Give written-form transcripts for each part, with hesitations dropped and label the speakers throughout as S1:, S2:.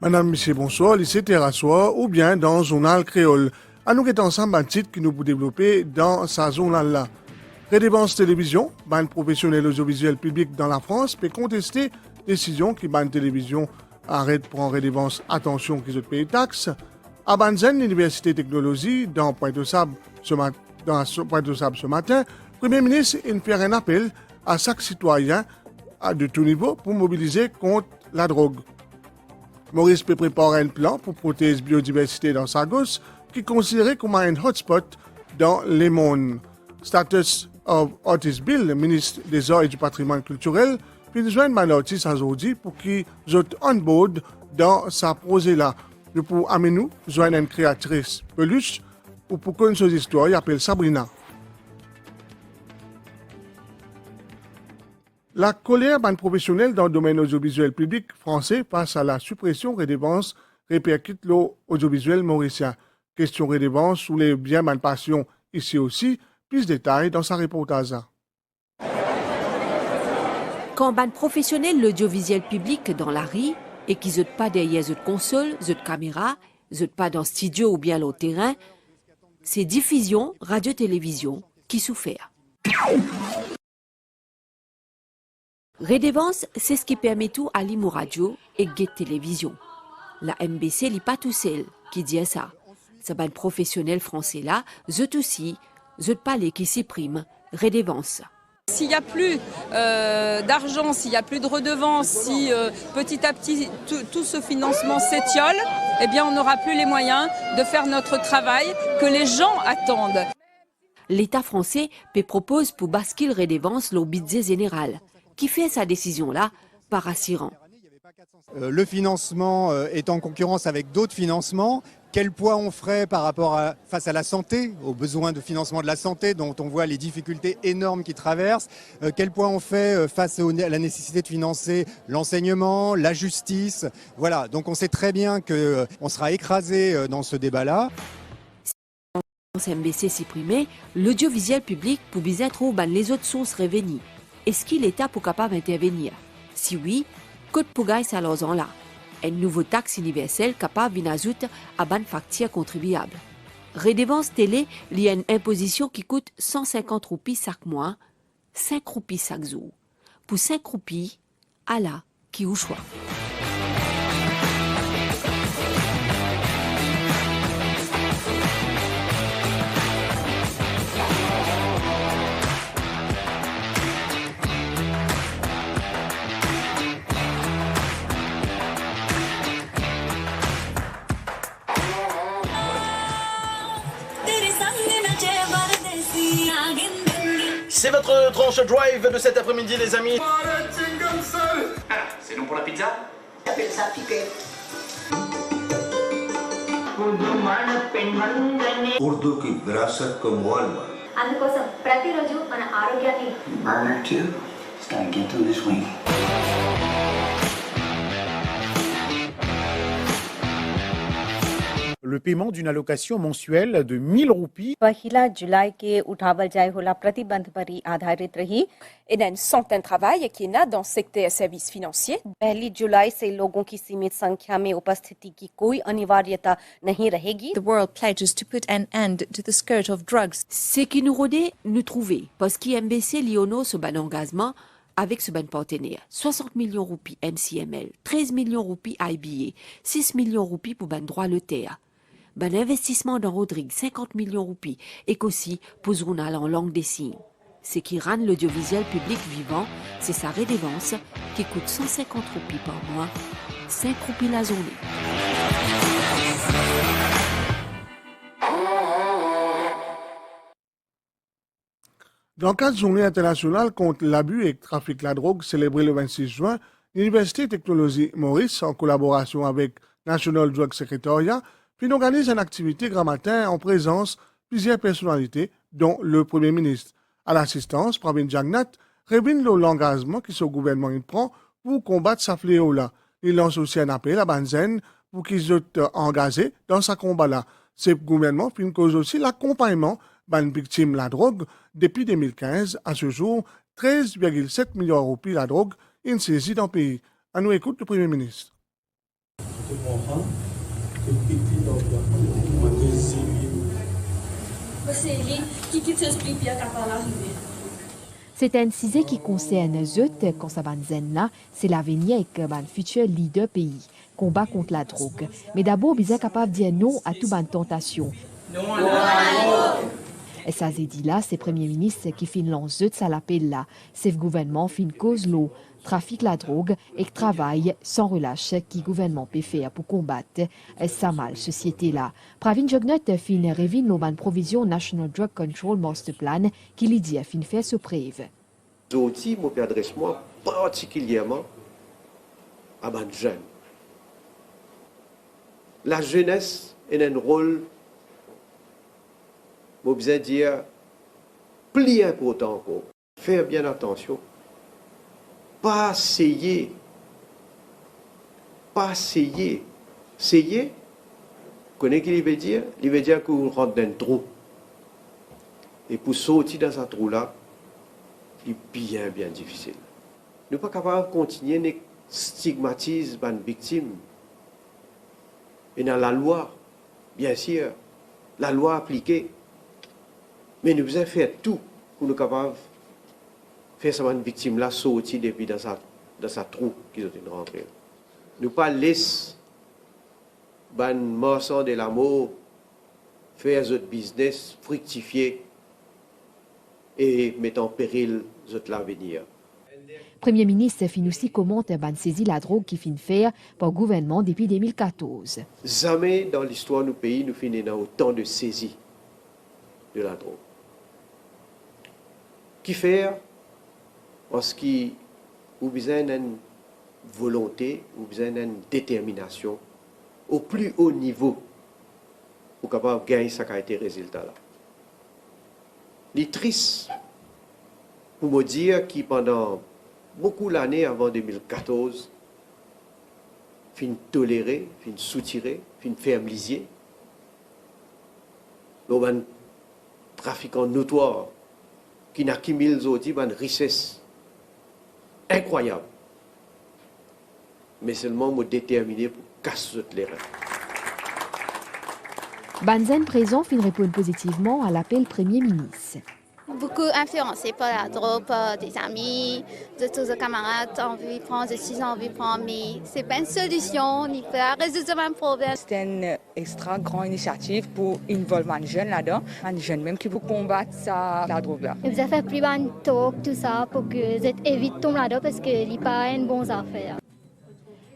S1: Madame, Monsieur, bonsoir, lycée Terrassoir ou bien dans Journal Créole. À nous qui est ensemble un titre que nous pouvons développer dans sa journal-là. Redevance télévision, ban professionnel audiovisuel public dans la France peut contester décision qui ban télévision arrête prendre redevance attention qui se paye taxes. À Banzen, l'Université Technologie, dans Pointe-aux-Sables ce matin, le Premier ministre fait un appel à chaque citoyen de tout niveau pour mobiliser contre la drogue. Maurice peut préparer un plan pour protéger la biodiversité dans Sagos, qui est considéré comme un hotspot dans le monde. Status of Otis Bill, le ministre des Arts et du Patrimoine culturel, puis joindre un artiste aujourd'hui pour qu'il soit on board dans sa projet-là. Nous pouvons amener nous joindre une créatrice peluche ou pour connaître son histoire, il appelle Sabrina. La colère d'un professionnel dans le domaine audiovisuel public français face à la suppression redevance répercute l'audiovisuel mauricien. Question redevance sous les biens mal passion ici aussi, plus de détails dans sa reportage.
S2: Quand un professionnel l'audiovisuel public dans la rue et qui n'ont pas derrière une console, une caméra, n'ont pas dans le studio ou bien au terrain, c'est diffusion, radio-télévision qui souffert. Redevance, c'est ce qui permet tout à l'IMO Radio et Gate Télévision. La MBC n'est pas tout seul qui dit ça. C'est un professionnel français là, eux aussi, eux palais qui suppriment redevance.
S3: S'il n'y a plus d'argent, s'il n'y a plus de redevances, si petit à petit tout ce financement s'étiole, eh bien on n'aura plus les moyens de faire notre travail que les gens attendent.
S2: L'État français propose pour basculer redevance le budget général, qui fait sa décision-là par assurant.
S4: Le financement est en concurrence avec d'autres financements. Quel poids on ferait face à la santé, aux besoins de financement de la santé dont on voit les difficultés énormes qui traversent. Quel poids on fait face à la nécessité de financer l'enseignement, la justice. Voilà, donc on sait très bien qu'on sera écrasé dans ce débat-là.
S2: Si MBC supprimé, l'audiovisuel public pour bien trop les autres sources revenus. Est-ce que l'État est capable d'intervenir? Si oui, que pour gagner ça là? Une nouvelle taxe universelle capable d'ajouter à une facture contribuable. Redevance télé, il y a une imposition qui coûte 150 roupies chaque mois, 5 roupies chaque jour. Pour 5 roupies, à la qui au choix.
S5: C'est votre tranche drive de cet après-midi, les amis.
S6: Alors, c'est non pour la pizza?
S7: La pizza piquée.
S8: Urdu की विरासत को मोल
S9: అందుకోసం ప్రతిరోజు మన ఆరోగ్యాన్ని
S6: Burner 2. It's gotta get through this week.
S10: Le paiement d'une allocation mensuelle de 1000 roupies.
S11: पहिला जुलाई के उठावल जाए होला प्रतिबंध पर ही आधारित रही.
S12: Il y a une centaine de travail qui est là dans le secteur services financiers.
S11: पहली जुलाई से लोगों की सीमित संख्या में उपस्थिति की कोई अनिवार्यता नहीं रहेगी.
S13: The world pledges to put an end to the scourge of drugs.
S2: C'est qui nous rodait, nous trouver, parce qu'IMBC Lyono ce ban engagement avec ce ban partenaire. 60 millions roupies MCML, 13 millions roupies IBA, 6 millions roupies pour ban droit le terre. Ben investissement dans Rodrigue, 50 millions roupies, et qu'aussi pour journal en langue des signes. Ce qui rend l'audiovisuel public vivant, c'est sa redevance qui coûte 150 roupies par mois, 5 roupies la journée.
S1: Dans le cadre de la Journée internationale contre l'abus et le trafic de la drogue célébrée le 26 juin, l'Université Technologie Maurice, en collaboration avec National Drug Secretariat, puis organise une activité grand matin en présence de plusieurs personnalités, dont le Premier ministre. À l'assistance, Pravin Jagnat révèle l'engagement que ce gouvernement prend pour combattre ce fléau-là. Il lance aussi un appel à Banzen pour qu'ils soient engagés dans ce combat-là. Ce gouvernement filme cause aussi l'accompagnement ban victime la drogue. Depuis 2015, à ce jour, 13,7 millions de roupies la drogue est saisie dans le pays. À nous écoute le Premier ministre.
S2: C'est un sujet qui concerne Zut, quand ça là, c'est l'avenir avec un futur leader pays, combat contre la drogue. Mais d'abord, il est capable de dire non à toute bonne tentation. Et ça, c'est dit là, c'est le Premier ministre qui fin lance Zut, ça l'appelle là. C'est le gouvernement fin cause l'eau, trafic la drogue et travail sans relâche qui le gouvernement peut faire pour combattre sa mal société là. Pravin Jugnot fin révine l'auban provision National Drug Control Master Plan qui lui dit à fin faire ce preuve.
S7: Aujourd'hui, je m'adresse particulièrement à les jeunes. La jeunesse a un rôle, je veux dire, plus important encore. Faire bien attention. Pas essayer. Essayer, vous connaissez ce qu'il veut dire? Il veut dire qu'on rentre dans un trou. Et pour sortir dans ce trou-là, c'est bien difficile. Nous ne sommes pas capables de continuer à stigmatiser les victimes. Et dans la loi, bien sûr, la loi appliquée, mais nous devons faire tout pour nous capables de faire ces victimes-là sortir depuis dans sa trou qu'ils ont rentré. Nous ne pas laisser les marchands de l'amour faire leur business, fructifier et mettre en péril l'avenir.
S2: Premier ministre fin aussi commente ban saisi la drogue qui fin faire par le gouvernement depuis 2014.
S7: Jamais dans l'histoire de nos pays nous finissons autant de saisies de la drogue. Qui faire parce qu'il y a besoin d'une volonté, il y a besoin d'une détermination au plus haut niveau pour capable gagner ce résultat-là. Il est triste pour me dire que pendant beaucoup d'années avant 2014, fin tolérer, fin soutirer, fin faire lisier, un trafiquant notoire qui n'accumule aujourd'hui une richesse incroyable. Mais seulement me déterminer pour casser les reins.
S2: Banzen présent fin répond positivement à l'appel Premier ministre.
S14: Beaucoup influencés par la drogue, par des amis, de tous les camarades ont envie de prendre, de 6 ans envie de prendre, mais ce n'est pas une solution, ni pas résoudre le même problème.
S15: C'est une extra grande initiative pour involver les jeunes là-dedans, les jeunes même qui vont combattre la drogue là.
S9: Vous avez fait plus de talk, tout ça, pour que vous évitent de tomber là-dedans parce que ce n'est pas une bonne affaire.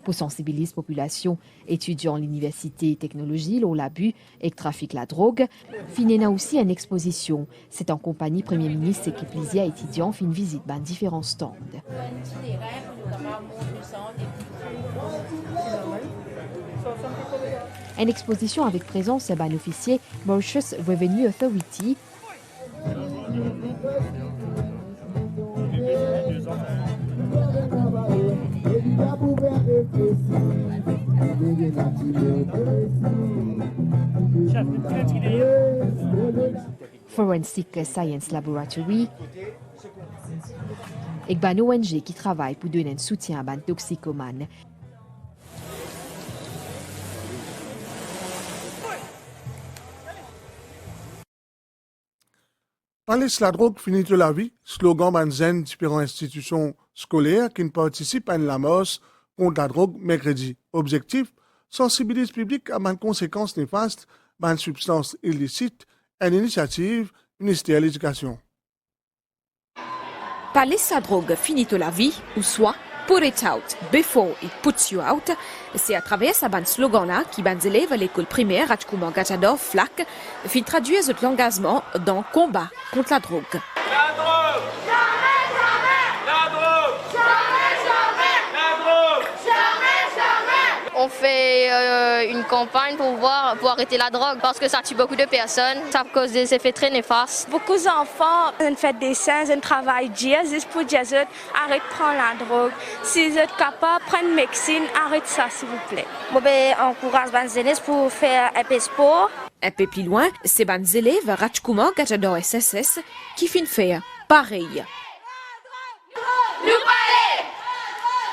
S2: Pour sensibiliser la population, étudiants à l'université et technologie, l'abus et le trafic la drogue, Finena aussi une exposition. C'est en compagnie Premier ministre qui plaisir à étudiants fin visite dans différents stands. Une exposition avec présence d'un officier Mauritius Revenue Authority. Forensic Science Laboratory et une ONG qui travaille pour donner un soutien à des toxicomanes.
S1: Parler de la drogue finit de la vie, slogan banzen différentes institutions scolaires qui participent à la marche contre la drogue mercredi. Objectif, sensibiliser le public à des conséquences néfastes de substances illicites, une initiative ministère de l'Éducation.
S12: Parler de la drogue finit de la vie, ou soit put it out before it puts you out, c'est à travers ce slogan-là qui les élèves à l'école primaire à Tchouman Gachadov, FLAC, fit traduire l'engagement dans le combat contre la drogue.
S16: La drogue! Jamais, jamais! La drogue! Jamais, jamais! La drogue! Jamais, jamais!
S17: On fait une campagne pour arrêter la drogue parce que ça tue beaucoup de personnes, ça cause des effets très néfastes.
S18: Beaucoup d'enfants font des séances, ils travaillent juste pour dire arrête de prendre la drogue. Si vous êtes capable de prendre médecine, arrête ça s'il vous plaît.
S9: On encourage les jeunes pour faire un peu de sport.
S12: Un peu plus loin, c'est ban élèves Ratchkouma Gajador SSS qui fin faire pareil.
S16: Nous parler!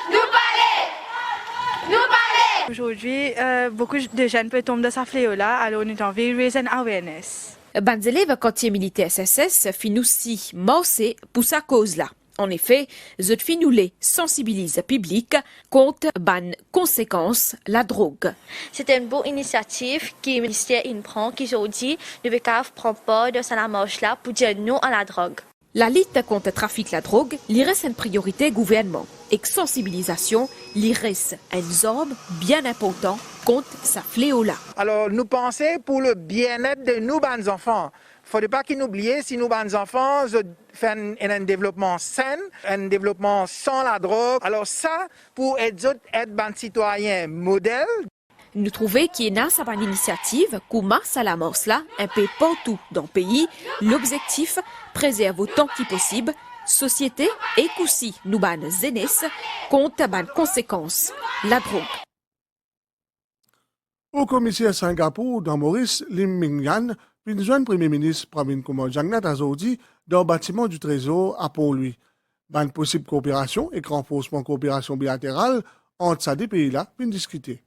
S16: Nous parler! Nous parler!
S18: Aujourd'hui, beaucoup de jeunes peuvent tomber dans ce fléau-là, alors nous avons envie de raise an awareness.
S12: Ban élèves quartier militaire SSS fin aussi morcé pour sa cause-là. En effet, je fin nous les sensibilise public contre ban conséquences la drogue.
S19: C'est une bonne initiative que le ministère prend, qui aujourd'hui ne veut pas prendre part de cette marche-là pour dire non à la drogue.
S12: La lutte contre le trafic la drogue, il reste une priorité gouvernement. Et sensibilisation, il reste un zorbe bien important contre sa fléau-là.
S20: Alors, nous pensons pour le bien-être de nos enfants. Il ne faudrait pas qu'ils n'oublient si nos enfants font un développement sain, un développement sans la drogue. Alors ça, pour être un citoyen modèle.
S12: Nous trouvons qu'il y a une initiative qui marche à la morse là, un peu partout dans le pays. L'objectif, préserver autant que possible société et aussi nous ban jeunesse contre ban conséquences, la drogue.
S1: Au commissaire Singapour, dans Maurice, Lim Ming Yan, puis une jeune premier ministre Pravin Kumar Jagnat Azodi dans le bâtiment du Trésor à Pont-Louis. Ban possible coopération et renforcement coopération bilatérale entre ces deux pays-là, puis discuter.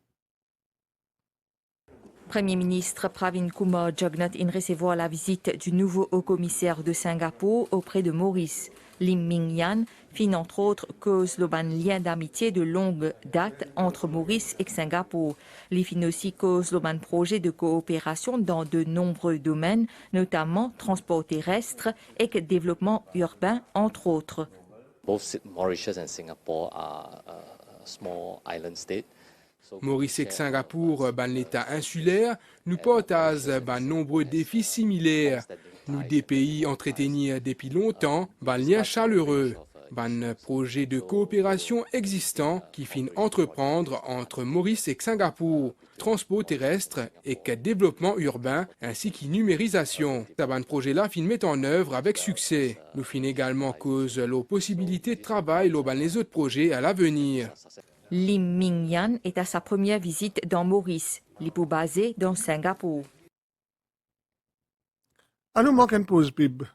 S13: Premier ministre Pravin Kumar Jagnat in recevoir la visite du nouveau haut-commissaire de Singapour auprès de Maurice. Lim Ming Yan fin entre autres cause le lien d'amitié de longue date entre Maurice et Singapour. Il fin aussi cause le projet de coopération dans de nombreux domaines, notamment transport terrestre et développement urbain, entre autres.
S21: Both Mauritius and Singapore are a small island state.
S22: Maurice et Singapour, l'État insulaire, nous partagent nombreux défis similaires. Nous des pays entretenus depuis longtemps, liens chaleureux, projet de coopération existant qui finit entreprendre entre Maurice et Singapour, transport terrestre et développement urbain ainsi que numérisation. Ce projet-là finit mettre en œuvre avec succès. Nous finit également cause la possibilité de travail les autres projets à l'avenir.
S13: Lim Ming Yan est à sa première visite dans Maurice, l'hypo basé dans Singapour.
S1: À nous manque une pause PIB.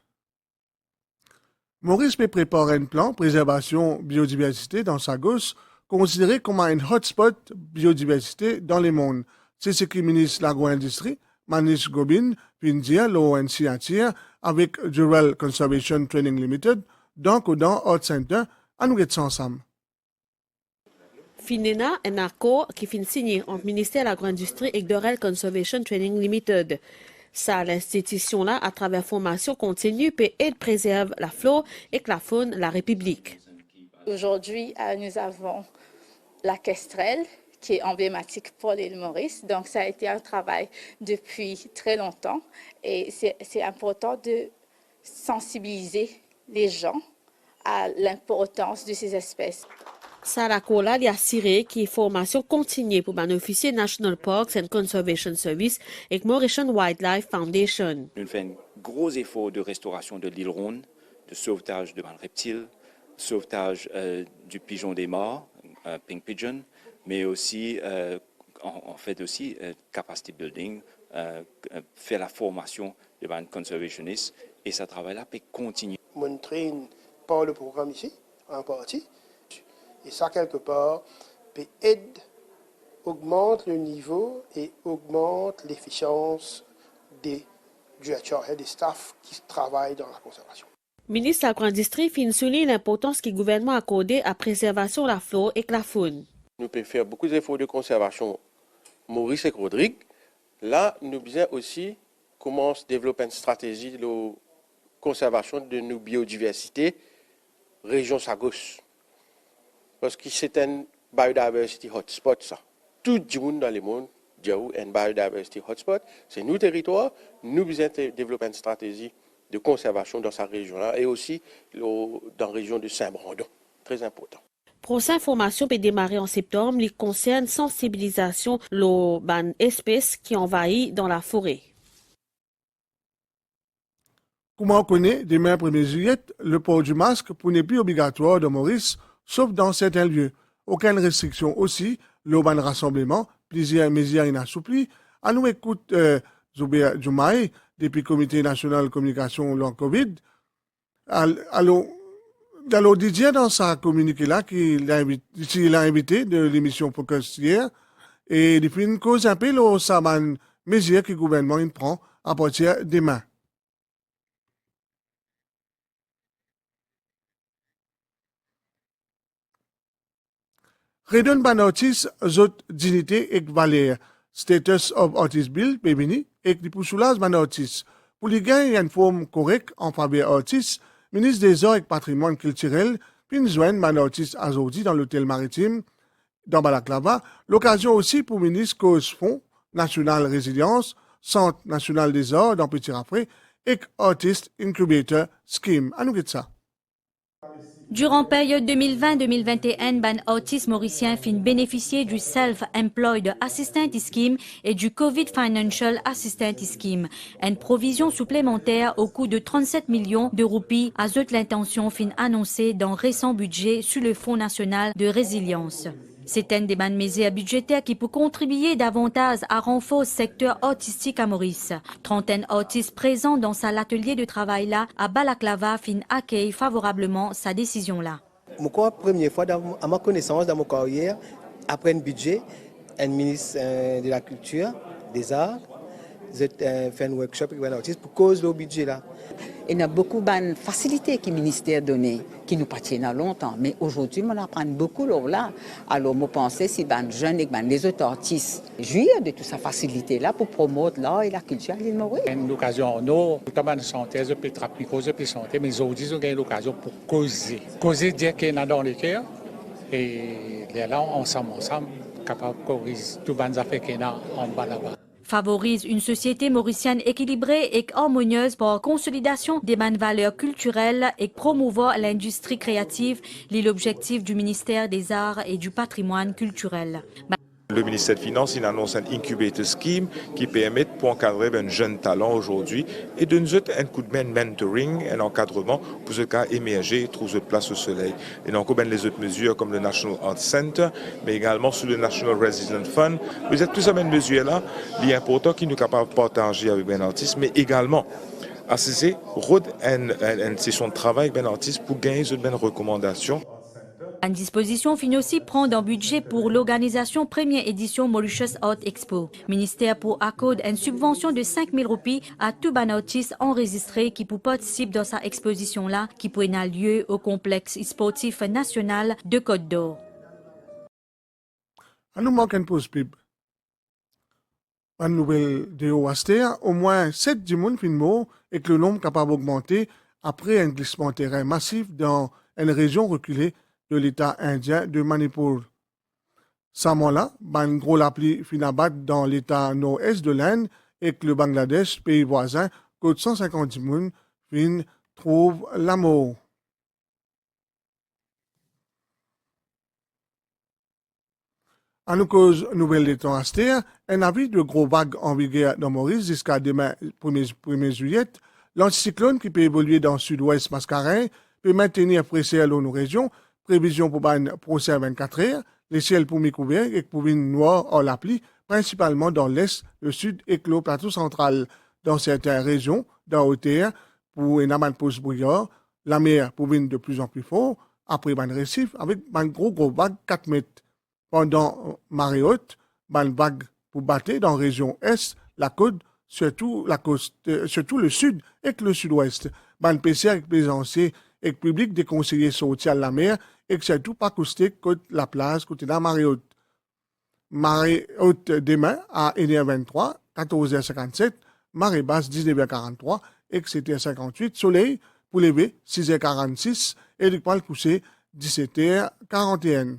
S1: Maurice peut préparer un plan préservation biodiversité dans sa gosse, considéré comme un hotspot biodiversité dans le monde. C'est ce que le ministre de l'Agro-Industrie, Manish Gobin, vient dire l'ONC entière avec Jurel Conservation Training Limited, dans Hot Center, à nous être ensemble.
S23: Finena, un accord qui finit signé entre le ministère de l'Agro-Industrie et Jurel Conservation Training Limited. Ça, l'institution-là, à travers formation continue, peut aider préserver la flore et la faune de la République.
S24: Aujourd'hui, nous avons la Kestrel, qui est emblématique pour l'île Maurice. Donc, ça a été un travail depuis très longtemps. Et c'est important de sensibiliser les gens à l'importance de ces espèces.
S23: Sarah Kola a assuré qu'il y a formation continue pour un officier National Parks and Conservation Service et Mauritian Wildlife Foundation.
S25: Nous faisons un gros effort de restauration de l'île Ronde, de sauvetage de reptiles, sauvetage du pigeon des mares, pink pigeon, mais aussi on fait aussi capacity building, faire la formation de conservationnistes et ce travail-là peut continuer.
S26: On traîne par le programme ici, en partie. Et ça, quelque part, peut aider, augmente le niveau et augmente l'efficience du HR et des staffs qui travaillent dans la conservation.
S23: Le ministre de l'Agro-Industrie finit souligner l'importance que le gouvernement a accordée à la préservation de la flore et de la faune.
S27: Nous pouvons faire beaucoup d'efforts de conservation, Maurice et Rodrigue. Là, nous devons aussi commencer à développer une stratégie de conservation de nos biodiversités, région Sagos. Parce que c'est un biodiversity hotspot, ça. Tout le monde dans le monde a un biodiversity hotspot. C'est nos territoires. Nous devons développer une stratégie de conservation dans cette région-là et aussi dans la région de Saint-Brandon. Très important.
S23: Prochaine formation peut démarrer en septembre. Il concerne sensibilisation aux espèces qui envahissent dans la forêt.
S1: Comme on connaît, demain 1er juillet, le port du masque n'est plus obligatoire de Maurice, sauf dans certains lieux. Aucune restriction aussi, le rassemblement, plusieurs mesures inassouplies. À nous écoute Zubair Jumaï, depuis le Comité national de communication long Covid. Alors, Didier, dans sa communiqué là, qu'il a invité de l'émission Focus hier, et depuis une cause un peu, ça va une mesure que le gouvernement il prend à partir de demain. Redon ban artiste zot dignité et valeur. Status of Artist Bill, Pébini, et qui poursoulage ban artiste. Pour les gagner une forme correcte en faveur artiste, ministre des Arts et Patrimoine culturel, puis joindre ban artiste aujourd'hui dans l'hôtel maritime, dans Balaklava. L'occasion aussi pour ministre cause Fonds National Résilience, Centre National des Arts dans Petit Rafré, et Artist Incubator Scheme. À nous de ça.
S3: Durant la période 2020-2021, ban artistes mauriciens fin bénéficier du Self-Employed Assistance Scheme et du COVID Financial Assistance Scheme. Une provision supplémentaire au coût de 37 millions de roupies a l'intention fin annoncée dans récent budget sur le Fonds national de résilience. C'est une des mesures budgétaires qui peut contribuer davantage à renforcer le secteur artistique à Maurice. 30 artistes présents dans l'atelier de travail là à Balaklava accueillent favorablement sa décision là.
S4: C'est la première fois à ma connaissance dans ma carrière, après un budget, un ministre de la Culture, des Arts, j'ai fait un workshop avec un artiste pour cause du budget là.
S5: Il y a beaucoup de facilités que le ministère donné, qui nous appartiennent longtemps. Mais aujourd'hui, on apprend beaucoup là. Alors, je pense que si les jeunes et les autres artistes jouissent de toute cette facilité-là pour promouvoir l'art et la culture à l'île Maurice.
S6: Une occasion, nous, tout le monde santé, je peux trapper, je peux santé, mais aujourd'hui, on a une occasion pour causer. Causer, dire qu'il y a dans le cœur. Et là, ensemble, capable de corriger toutes les affaires qu'il y a en bas là-bas.
S3: Favorise une société mauricienne équilibrée et harmonieuse pour consolidation des bonnes valeurs culturelles et promouvoir l'industrie créative, l'objectif du ministère des Arts et du Patrimoine culturel.
S8: Le ministère des Finances il annonce un incubator scheme qui permet pour encadrer un jeune talent aujourd'hui et de nous donner un coup de main mentoring, un encadrement pour ce cas émerger et trouver une place au soleil. Et donc, les autres mesures comme le National Arts Center, mais également sous le National Resident Fund. Vous êtes plus ou moins mesures là, il est important qu'ils nous capables de partager avec un artiste, mais également assister une session de travail avec un artiste pour gagner une recommandation.
S3: Une disposition finit aussi prendre un budget pour l'organisation première édition Mauritius Art Expo. Ministère pour accorder une subvention de 5 000 roupies à tout ban artiste enregistré qui peut participer dans sa exposition-là qui pourrait avoir lieu au complexe sportif national de Côte d'Or.
S1: À nous manque une pause pub. Une nouvelle de Oaster, au moins 7 dimoun fin mort et que le nombre capable d'augmenter après un glissement de terrain massif dans une région reculée de l'État indien de Manipur. Ça là, un gros lapli finabat dans l'État nord-est de l'Inde et que le Bangladesh, pays voisin, côte 150 moun, fin trouve la mort. À nous cause nouvelle des temps astère, un avis de gros vagues en vigueur dans Maurice jusqu'à demain 1er juillet, l'anticyclone qui peut évoluer dans le sud-ouest mascarin peut maintenir pressé à nos régions. Prévision pour un procès à 24 heures, les ciels pour mi-couverts et pour une noire en l'appli, principalement dans l'est, le sud et le plateau central. Dans certaines régions, dans Haute-Terre, pour une amende pose brouillard, la mer pour venir de plus en plus fort, après un récif avec un gros vague 4 mètres. Pendant marée haute, une vague pour battre dans la région est, la côte, surtout le sud et le sud-ouest. Une PCR avec plaisancier et public des conseillers sortis à la mer et que surtout pas coûté côté la place, côté de la marée haute. Marée haute demain à 1h23, 14h57, marée basse 19h43, et que c'était 58, soleil pour lever 6h46 et du poil couché 17h41.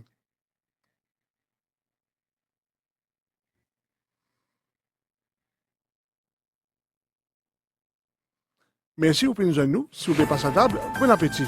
S1: Merci pour nous, si vous pouvez passer à table, bon appétit.